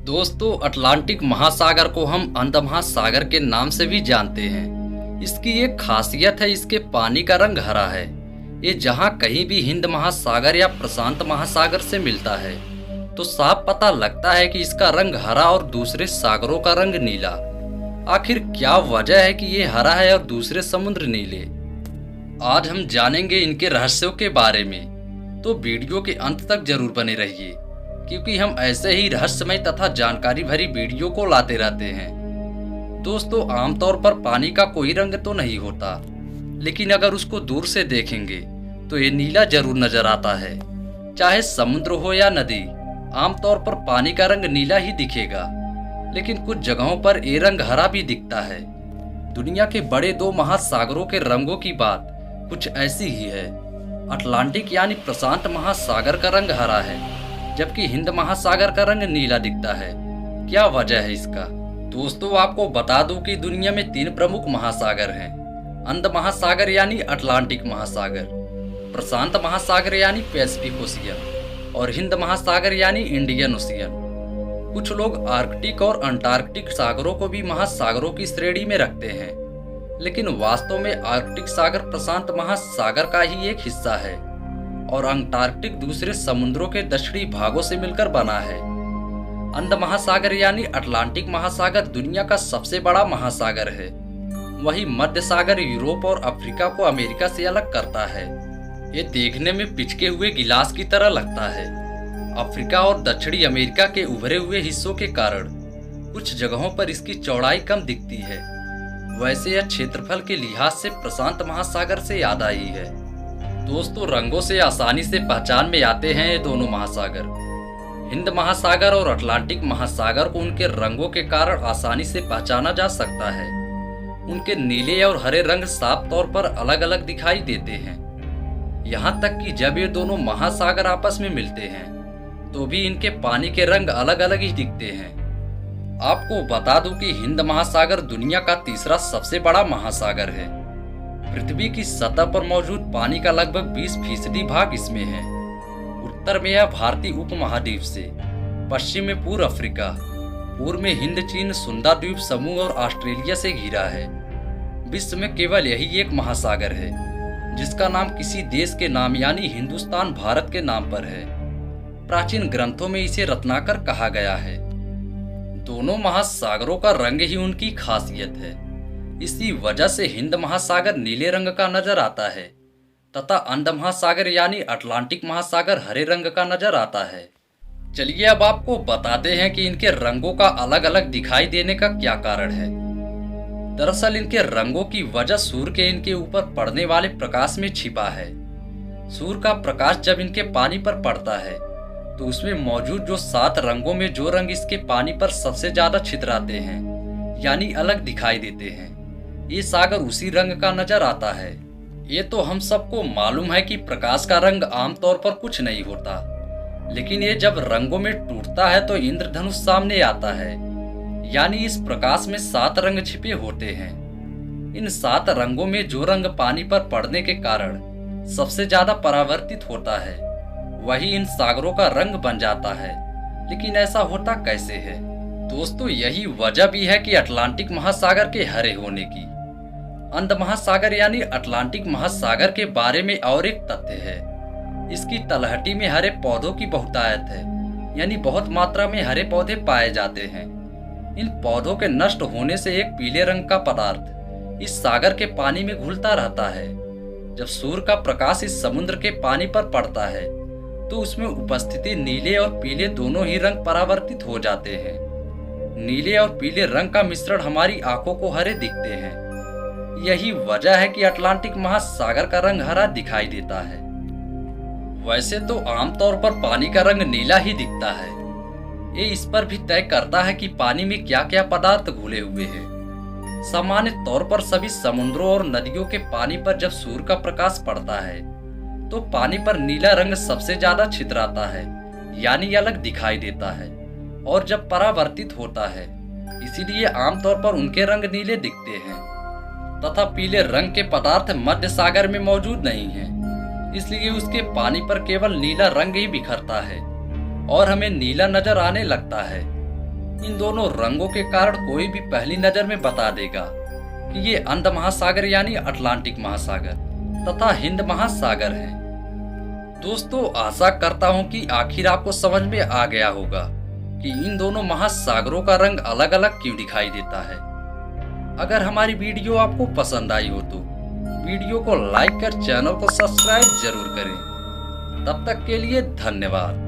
दोस्तों, अटलांटिक महासागर को हम अंध महासागर के नाम से भी जानते हैं। इसकी एक खासियत है, इसके पानी का रंग हरा है। ये जहाँ कहीं भी हिंद महासागर या प्रशांत महासागर से मिलता है तो साफ पता लगता है कि इसका रंग हरा और दूसरे सागरों का रंग नीला। आखिर क्या वजह है कि ये हरा है और दूसरे समुद्र नीले? आज हम जानेंगे इनके रहस्यों के बारे में, तो वीडियो के अंत तक जरूर बने रहिए, क्योंकि हम ऐसे ही रहस्यमय तथा जानकारी भरी वीडियो को लाते रहते हैं। दोस्तों, आमतौर पर पानी का कोई रंग तो नहीं होता, लेकिन अगर उसको दूर से देखेंगे तो ये नीला जरूर नजर आता है। चाहे समुद्र हो या नदी, आमतौर पर पानी का रंग नीला ही दिखेगा, लेकिन कुछ जगहों पर ये रंग हरा भी दिखता है। दुनिया के बड़े दो महासागरों के रंगों की बात कुछ ऐसी ही है। अटलांटिक यानी प्रशांत महासागर का रंग हरा है, जबकि हिंद महासागर का रंग नीला दिखता है। क्या वजह है इसका? दोस्तों, आपको बता दूं कि दुनिया में 3 प्रमुख महासागर हैं। अंध महासागर यानी अटलांटिक महासागर, प्रशांत महासागर यानी पैसिफिक ओशियन और हिंद महासागर यानी इंडियन ओशियन। कुछ लोग आर्कटिक और अंटार्कटिक सागरों को भी महासागरों की श्रेणी में रखते हैं, लेकिन वास्तव में आर्कटिक सागर प्रशांत महासागर का ही एक हिस्सा है और अंटार्कटिक दूसरे समुद्रों के दक्षिणी भागों से मिलकर बना है। अंध महासागर यानी अटलांटिक महासागर दुनिया का सबसे बड़ा महासागर है। वही मध्य सागर यूरोप और अफ्रीका को अमेरिका से अलग करता है। ये देखने में पिचके हुए गिलास की तरह लगता है। अफ्रीका और दक्षिणी अमेरिका के उभरे हुए हिस्सों के कारण कुछ जगहों पर इसकी चौड़ाई कम दिखती है। वैसे यह क्षेत्रफल के लिहाज से प्रशांत महासागर से याद आई है। दोस्तों, रंगों से आसानी से पहचान में आते हैं ये दोनों महासागर। हिंद महासागर और अटलांटिक महासागर को उनके रंगों के कारण आसानी से पहचाना जा सकता है। उनके नीले और हरे रंग साफ तौर पर अलग अलग दिखाई देते हैं। यहाँ तक कि जब ये दोनों महासागर आपस में मिलते हैं तो भी इनके पानी के रंग अलग अलग ही दिखते हैं। आपको बता दूं कि हिंद महासागर दुनिया का तीसरा सबसे बड़ा महासागर है। पृथ्वी की सतह पर मौजूद पानी का लगभग 20% भाग इसमें है। उत्तर में यह भारतीय उपमहाद्वीप से, पश्चिम में पूर्व अफ्रीका, पूर्व में हिंद चीन सुंदा द्वीप समूह और ऑस्ट्रेलिया से घिरा है। विश्व में केवल यही एक महासागर है जिसका नाम किसी देश के नाम यानी हिंदुस्तान भारत के नाम पर है। प्राचीन ग्रंथों में इसे रत्नाकर कहा गया है। दोनों महासागरों का रंग ही उनकी खासियत है। इसी वजह से हिंद महासागर नीले रंग का नजर आता है तथा अंध महासागर यानी अटलांटिक महासागर हरे रंग का नजर आता है। चलिए अब आपको बताते हैं कि इनके रंगों का अलग अलग दिखाई देने का क्या कारण है। दरअसल इनके रंगों की वजह सूर्य के इनके ऊपर पड़ने वाले प्रकाश में छिपा है। सूर्य का प्रकाश जब इनके पानी पर पड़ता है तो उसमें मौजूद जो 7 रंगों में जो रंग इसके पानी पर सबसे ज्यादा छितराते हैं यानी अलग दिखाई देते हैं, ये सागर उसी रंग का नजर आता है। ये तो हम सबको मालूम है कि प्रकाश का रंग आमतौर पर कुछ नहीं होता, लेकिन ये जब रंगों में टूटता है तो इंद्रधनुष सामने आता है। यानी इस प्रकाश में 7 रंग छिपे होते हैं। इन 7 रंगों में जो रंग पानी पर पड़ने के कारण सबसे ज्यादा परावर्तित होता है वही इन सागरों का रंग बन जाता है। लेकिन ऐसा होता कैसे है? दोस्तों, यही वजह भी है कि अटलांटिक महासागर के हरे होने की। अंध महासागर यानी अटलांटिक महासागर के बारे में और एक तथ्य है। इसकी तलहटी में हरे पौधों की बहुतायत है, यानी बहुत मात्रा में हरे पौधे पाए जाते हैं। इन पौधों के नष्ट होने से एक पीले रंग का पदार्थ इस सागर के पानी में घुलता रहता है। जब सूर्य का प्रकाश इस समुद्र के पानी पर पड़ता है तो उसमें उपस्थिति नीले और पीले दोनों ही रंग परावर्तित हो जाते हैं। नीले और पीले रंग का मिश्रण हमारी आंखों को हरे दिखते हैं। यही वजह है कि अटलांटिक महासागर का रंग हरा दिखाई देता है। वैसे तो आमतौर पर पानी का रंग नीला ही दिखता है। ये इस पर भी तय करता है कि पानी में क्या क्या पदार्थ घुले हुए हैं। सामान्य तौर पर सभी समुद्रों और नदियों के पानी पर जब सूर्य का प्रकाश पड़ता है तो पानी पर नीला रंग सबसे ज्यादा छितराता है, यानी अलग दिखाई देता है और जब परावर्तित होता है इसीलिए आमतौर पर उनके रंग नीले दिखते हैं तथा पीले रंग के पदार्थ मध्य सागर में मौजूद नहीं हैं, इसलिए उसके पानी पर केवल नीला रंग ही बिखरता है और हमें नीला नजर आने लगता है। इन दोनों रंगों के कारण कोई भी पहली नजर में बता देगा कि ये अंध महासागर यानी अटलांटिक महासागर तथा हिंद महासागर है। दोस्तों, आशा करता हूं कि आखिर आपको समझ में आ गया होगा कि इन दोनों महासागरों का रंग अलग अलग क्यों दिखाई देता है। अगर हमारी वीडियो आपको पसंद आई हो तो वीडियो को लाइक कर चैनल को सब्सक्राइब जरूर करें। तब तक के लिए धन्यवाद।